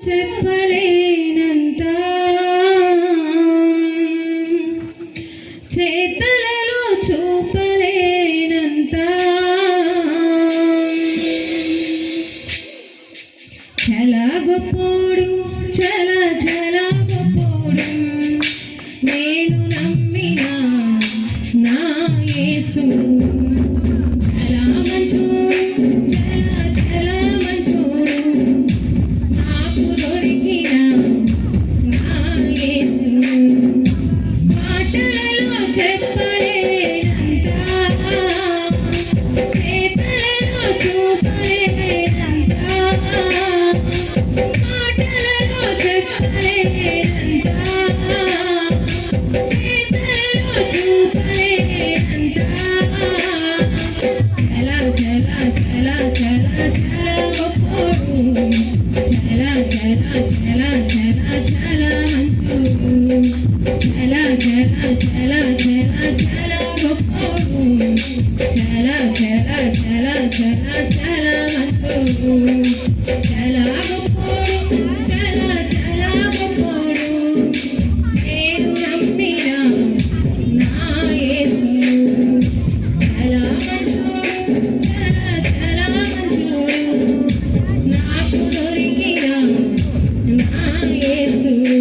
చెప్పలేనంత చేతలలో చూపలేనంత చాలా గొప్పోడు చాలా చాలా గొప్పోడు నేను నమ్మిన నా యేసుడు చాలా మంచోడు చాలా చాలా మంచోడు నాకు దొరికిన నా యేసుడు మాటలలో చెప్పలేనంత చేతలలో చూపలేనంత మాటలలో చెప్పలేనంత చేతలలో చూపలేనంత చలా చలా చలా చలా చలా గొప్పోడు చలా చలా చలా చలా చలా మంచోడు చలా చలా చలా చలా చలా గొప్పోడు చలా చలా చలా చలా చలా మంచోడు చలా గొప్పోడు చలా చలా గొప్పోడు నేను నమ్మిన నా యేసుడు చలా మంచోడు చలా చలా మంచోడు నాకు దొరికిన నా యేసుడు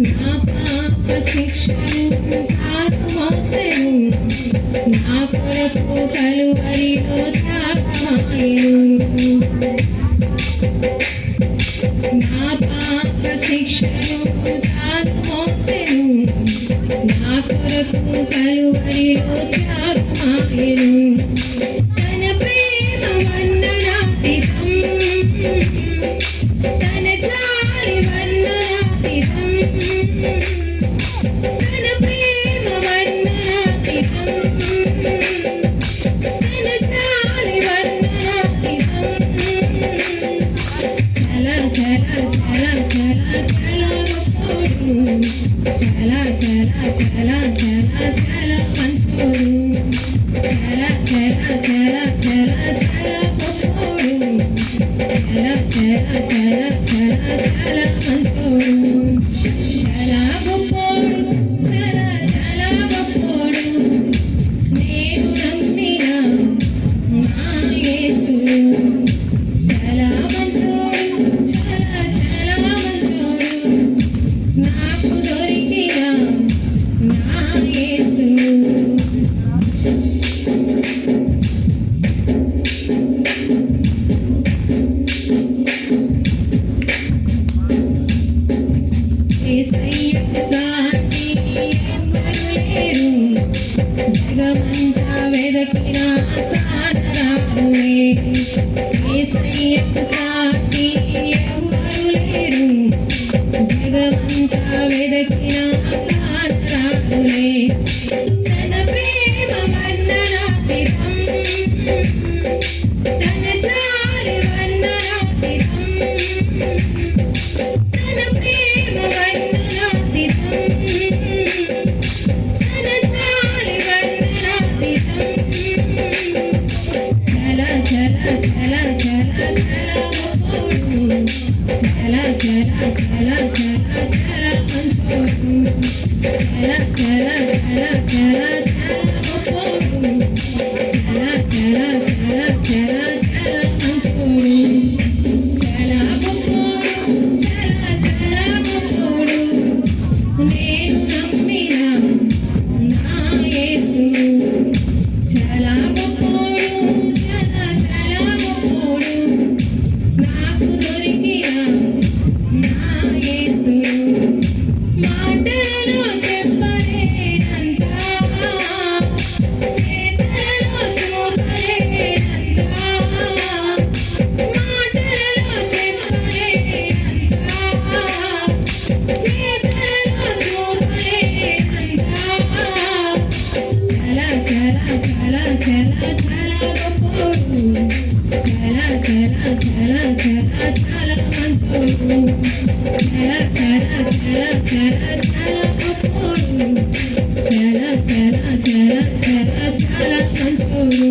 నా పాప శిక్షను తాను మోసెను నా కొరకు కలువరిలో త్యాగమాయెను నా పాప శిక్షను తాను మోసెను నా కొరకు కలువరిలో త్యాగమాయెను తన ప్రేమ వందనాతీతం తన జాలి వందనాతీతం తన ప్రేమ వందనాతీతం తన జాలి వందనాతీతం చలా చలా చలా చలా చలా గొప్పోడు చలా చలా చలా చలా చలా మంచోడు చలా చలా చలా చలా చలా గొప్పోడు చలా చలా చలా చలా చలా మంచోడు చలా గొప్పోడు చలా చలా గొప్పోడు నేను నమ్మిన నా యేసుడు చలా మంచోడు చలా చలా మంచోడు నాకు దొరికిన నా యేసుడు యేసయ్యకు సాటి ఎవ్వరు లేరు జగమంతా వెదకిన తానరాదులే యేసయ్యకు సాటి ఎవ్వరు లేరు జగమంతా వెదకిన తానరాదులే తన ప్రేమ వందనాతీతం తన జాలి వందనాతీతం తన ప్రేమ వందనాతీతం తన జాలి వందనాతీతం చలా చలా చలా చలా చలా గొప్పోడు చలా చలా చలా చలా చలా మంచోడు చలా చలా చలా చలా చలా గొప్పోడు చలా చలా చలా చలా చలా మంచోడు చలా గొప్పోడు చలా చలా గొప్పోడు నేను నమ్మిన నా యేసుడు చలా గొప్పోడు చలా చలా గొప్పోడు నాకు దొరికిన నా యేసుడు మాటలలో చెప్పలేనంత చేతలలో చూపలేనంత చాలా చాలా చాలా చాలా చాలా గొప్పోడు చాలా చాలా చాలా చాలా చాలా మంచోడు